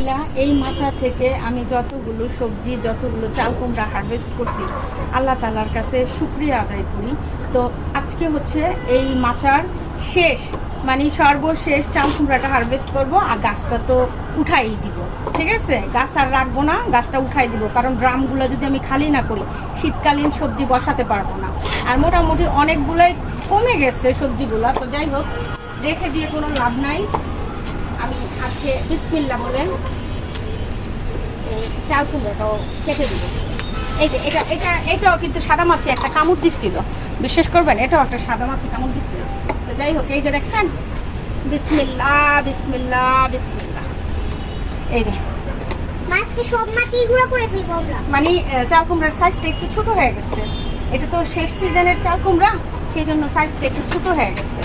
আলহামদুলিল্লাহ এই মাচা থেকে আমি যতগুলো সবজি যতগুলো চাল কুমড়া হারভেস্ট করছি আল্লাহ তাআলার কাছে শুকরিয়া আদায় করি। তো আজকে হচ্ছে এই মাচার শেষ মানে সর্বশেষ চাল কুমড়াটা হারভেস্ট করব, আর গাছটা তো উঠাই দিব। ঠিক আছে, গাছ আর রাখবো না, গাছটা উঠাই দিব, কারণ ড্রামগুলো যদি আমি খালি না করি শীতকালীন সবজি বসাতে পারবো না। আর মোটামুটি অনেকগুলাই কমে গেছে সবজিগুলো। তো যাই হোক, রেখে দিয়ে কোনো লাভ নাই। আমি আজকে বিসমিল্লাহ বলে এই চাল কুমড়াটাও কেটে দিব। এই যে এটাও কিন্তু সাদা মাছি একটা কামড় দিচ্ছিল, বিশ্বাস করবেন, এটাও একটা সাদা মাছি কামড় দিচ্ছিল। তো যাই হোক, এই যে দেখছেন, বিসমিল্লাহ বিসমিল্লাহ বিসমিল্লাহ। এই যে মাছকে সব মাটি গুঁড়া করে ফেলবো আমরা। মানে চাল কুমড়ার সাইজটা একটু ছোট হয়ে গেছে, এটা তো শেষ সিজনের চাল কুমড়া, সেই জন্য সাইজটা একটু ছোট হয়ে গেছে।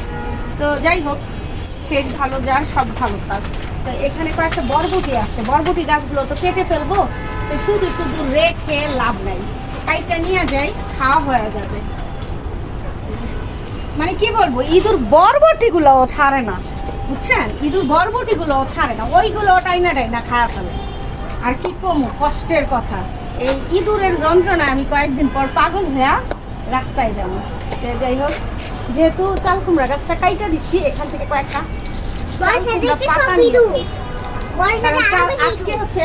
তো যাই হোক, শেষ ভালো যার সব ভালো তার। তো এখানে কয়েকটা বরবটি আছে, বরবটি গাছগুলো তো কেটে ফেলবো, তো শুধু শুধু রেখে লাভ নাই, কাইটা নিয়ে যাই, খাওয়া হয়ে যাবে। মানে কি বলবো, ইঁদুর বরবটিগুলোও ছাড়ে না, বুঝছেন, ইঁদুর বরবটিগুলোও ছাড়ে না, ওইগুলো টাইনা টাইনা খাওয়া ফেলে। আর কি কমু কষ্টের কথা, এই ইঁদুরের যন্ত্রণায় আমি কয়েকদিন পর পাগল হয়ে রাস্তায় যাবো। যাই হোক, যেহেতু চাল কুমড়া গাছটা কাইটা দিচ্ছি, এখান থেকে কয়েকটা আজকে হচ্ছে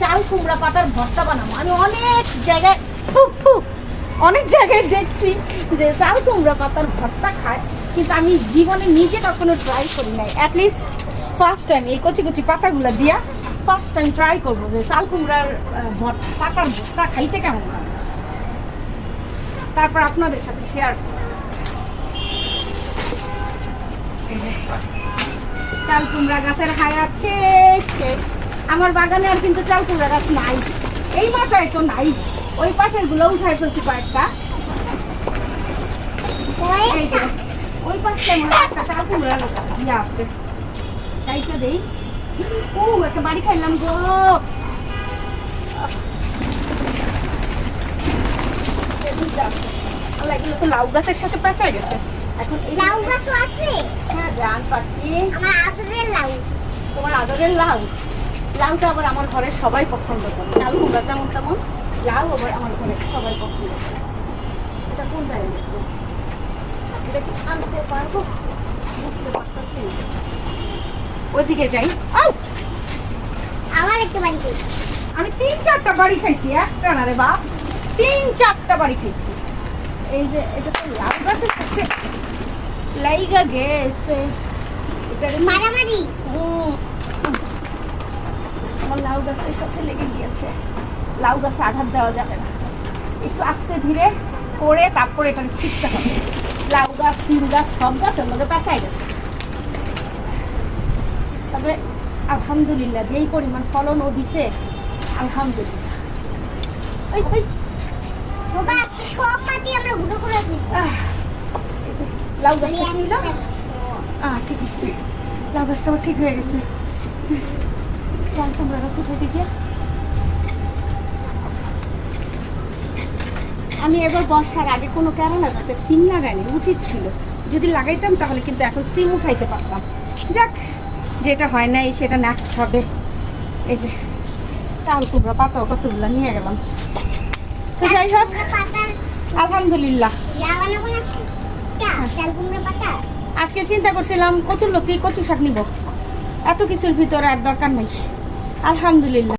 চাল কুমড়া পাতার ভর্তা বানাবো। আমি অনেক জায়গায় অনেক জায়গায় দেখছি যে চাল কুমড়া পাতার ভর্তা খায়, কিন্তু আমি জীবনে নিজে কখনো ট্রাই করি নাই। অ্যাটলিস্ট ফার্স্ট টাইম এই কচি কচি পাতাগুলো দিয়া ফার্স্ট টাইম ট্রাই করবো যে চাল কুমড়ার পাতার ভর্তা খাইতে কেমন লাগে, তারপর আপনাদের সাথে শেয়ার করব। চাল কুমড়া গাছের হায়াত শেষ শেষ। আমার বাগানে আর কিন্তু চাল কুমড়া গাছ নাই, এই মাচায় তো নাই, ওই পাশের গুলো উঠাই ফেলছি কয়েকটা। এই যে ওই পাশে একটা চাল কুমড়া ইয়ে আছে, তাইটা দেই। ও একটা বাড়ি খাইলাম গো। এগুলো তো লাউ গাছের সাথে পেঁচাই গেছে। এখন লাউ গাছও আছে। হ্যাঁ জান পাখি, আমার আদরের লাউ। তোমার আদরের লাউ, লাউটা আবার আমার ঘরে সবাই পছন্দ করে। চাল কুমড়া যেমন তেমন লাউ আবার আমার ঘরে সবাই পছন্দ করে। এটা কোন জায়গায় গেছে, এটা কি আনতে পারবো বুঝতে পারতেছি। ওইদিকে যাই। আমার একটা বাড়ি কই? আমি 3-4টা বাড়ি খাইছি, একটা না রে বাপ, 3-4টা বাড়ি খাইছি। এই যে এটা তো লাউ গাছের সাথে লাইগা গেছে, এটা মারামারি। আমার লাউ গাছের সাথে লেগে গিয়েছে। লাউ গাছে আঘাত দেওয়া যাবে না, একটু আস্তে ধীরে করে তারপরে এটা ছিটতে হবে। লাউ গাছ সিম গাছ সব গাছের মধ্যে পেঁচাই গেছে। তবে আলহামদুলিল্লাহ যেই পরিমাণ ফলন ও দিছে, আলহামদুলিল্লাহ। ওই ওই বাবা সব মাটি আমরা গুঁড়ো করে ফেলবো। এই যে লাউ গাছটা কি হলো? ঠিক আছে, লাউ গাছটা ঠিক হয়ে গেছে। চাল কুমড়া গাছ উঠে দেখিয়া। আমি এবার বর্ষার আগে কোনো কেরালা গাছের সিম লাগাইনি, উচিত ছিল, যদি লাগাইতাম তাহলে কিন্তু এখন সিম উঠাইতে পারতাম। যাক, যেটা হয় নাই সেটা নেক্সট হবে। এই যে চাল কুমড়া পাতাও কতগুলো নিয়ে গেলাম। তো যাই হোক, আলহামদুলিল্লাহ। আজকে চিন্তা করছিলাম কচুর লতি কচু শাক নিব, এত কিছুর ভিতরে আর দরকার নাই, আলহামদুলিল্লাহ।